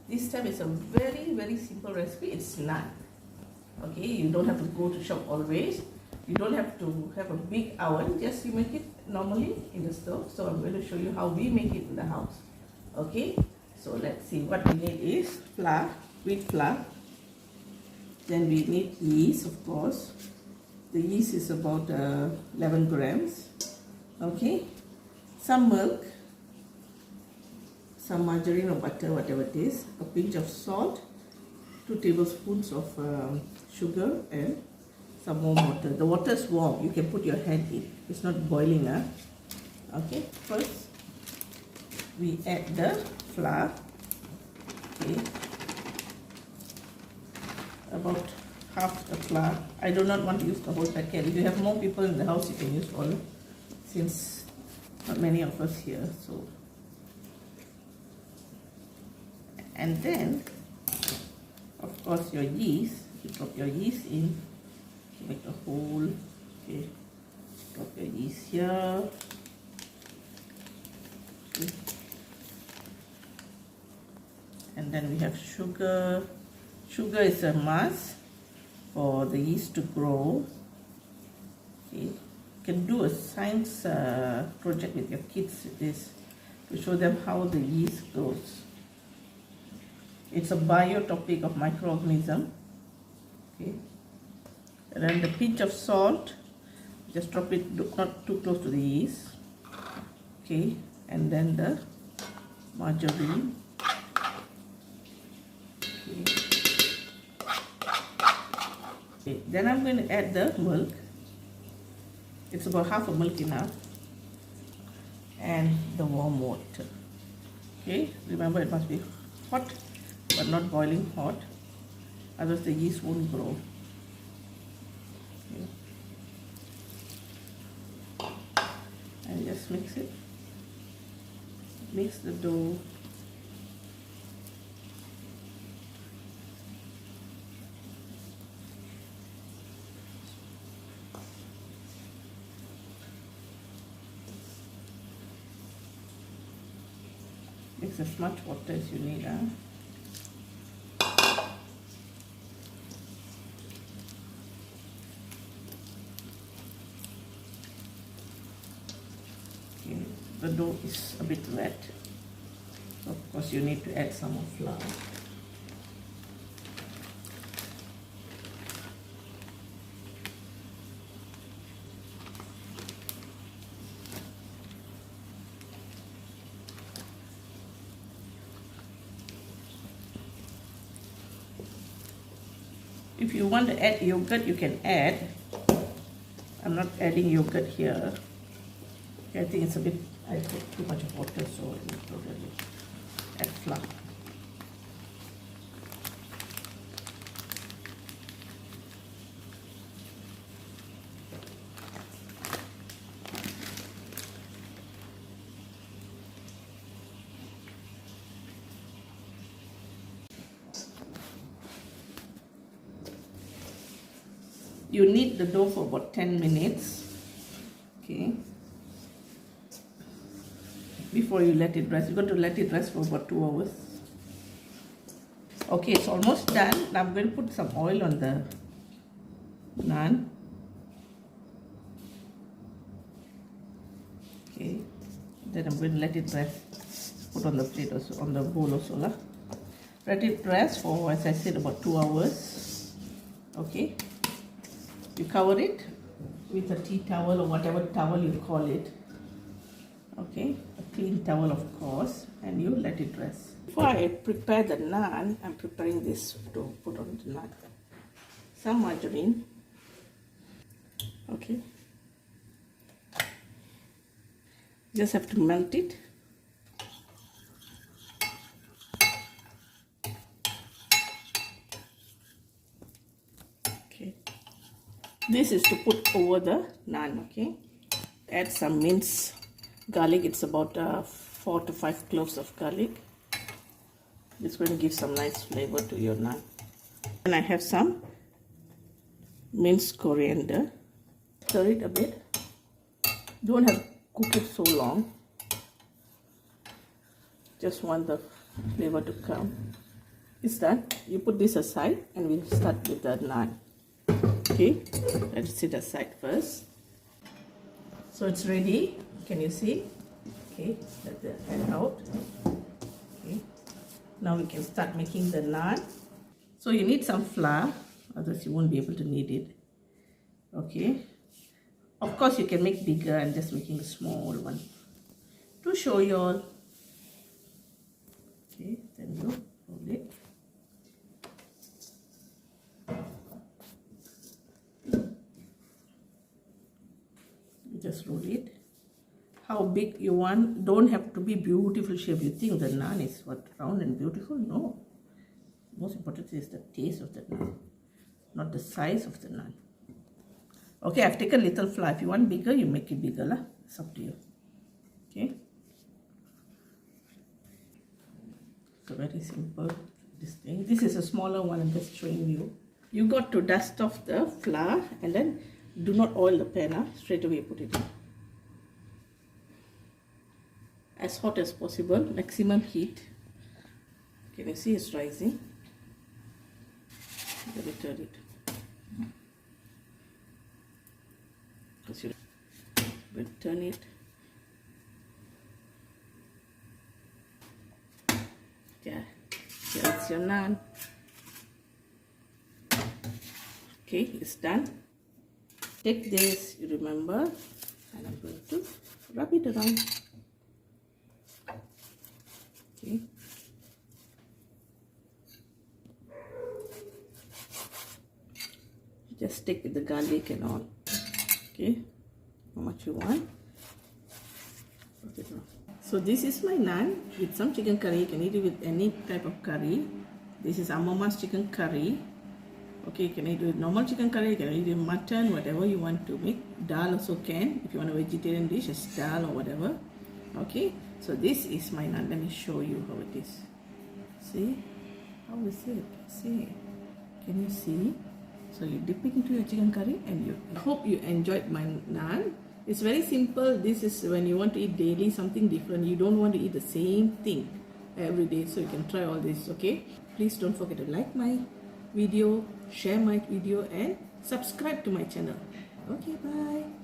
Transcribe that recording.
This time it's a very simple recipe. It's naan. Okay, you don't have to go to shop always. You don't have to have a big oven. Just you make it normally in the stove. So I'm going to show you how we make it in the house. Okay, so let's see. What we need is flour, wheat flour. Then we need yeast, of course. The yeast is about 11 grams. Okay, some milk, some margarine or butter, whatever it is, a pinch of salt, 2 tablespoons of sugar, and some warm water. The water is warm. You can put your hand in. It's not boiling. Okay, first we add the flour. Okay, about half the flour. I do not want to use the whole packet. If you have more people in the house, you can use all, since not many of us here. So, and then of course your yeast. You drop your yeast in, make a hole. Okay, drop your yeast here. Okay. And then we have sugar. Sugar is a must for the yeast to grow. Okay. You can do a science project with your kids with this to show them how the yeast grows. It's a bio topic of microorganism. Okay. And then the pinch of salt, just drop it not too close to the yeast. Okay, and then the margarine. Okay, then I'm going to add the milk. It's about half a milk enough, and the warm water. Okay, remember it must be hot but not boiling hot, otherwise the yeast won't grow. Okay. And just mix it. Mix the dough. Mix as much water as you need. Okay. The dough is a bit wet, so of course you need to add some more flour. If you want to add yogurt, you can add. I'm not adding yogurt here. I think it's a bit, I put too much of water, so I will probably add flour. You knead the dough for about 10 minutes. Okay. Before you let it rest. You're going to let it rest for about 2 hours. Okay, it's almost done. Now I'm going to put some oil on the naan. Okay. Then I'm going to let it rest. Put on the plate also, on the bowl also. Let it rest for, as I said, about 2 hours. Okay. You cover it with a tea towel or whatever towel you call it. Okay, a clean towel of course, and you let it rest. Before I prepare the naan, I'm preparing this to put on the naan. Some margarine. Okay. Just have to melt it. Okay. This is to put over the naan. Okay. Add some minced garlic. It's about 4 to 5 cloves of garlic. It's going to give some nice flavor to your naan. And I have some minced coriander. Stir it a bit. Don't have to cook it so long. Just want the flavor to come. It's done. You put this aside and we'll start with the naan. Okay, let's sit aside first. So it's ready. Can you see? Okay, let the head out. Okay, now we can start making the naan. So you need some flour, otherwise you won't be able to knead it. Okay, of course you can make bigger. I'm just making a small one to show you all. Okay, then you hold it. Just roll it. How big you want, don't have to be beautiful shape. You think the naan is what, round and beautiful? No. Most important is the taste of the naan, not the size of the naan. Okay, I've taken little flour. If you want bigger, you make it bigger lah. It's up to you. Okay. So very simple this thing. This is a smaller one. I'm just showing you. You got to dust off the flour and then do not oil the pan. Straight away put it in. As hot as possible, maximum heat. Can you see it's rising? Let me turn it. Because you will turn it. Yeah, here's your naan. Okay, it's done. Take this, you remember, and I'm going to rub it around. Okay. Just stick with the garlic and all. Okay, how much you want. So this is my naan with some chicken curry. You can eat it with any type of curry. This is Amma's chicken curry. Okay, you can eat it with normal chicken curry, you can eat it with mutton, whatever you want to make. Dal also can, if you want a vegetarian dish, it's dal or whatever. Okay, so this is my naan. Let me show you how it is. See? How is it? See? Can you see? So you dip it into your chicken curry and you. I hope you enjoyed my naan. It's very simple. This is when you want to eat daily something different. You don't want to eat the same thing every day. So you can try all this, okay? Please don't forget to like my video, share my video and subscribe to my channel. Okay, bye.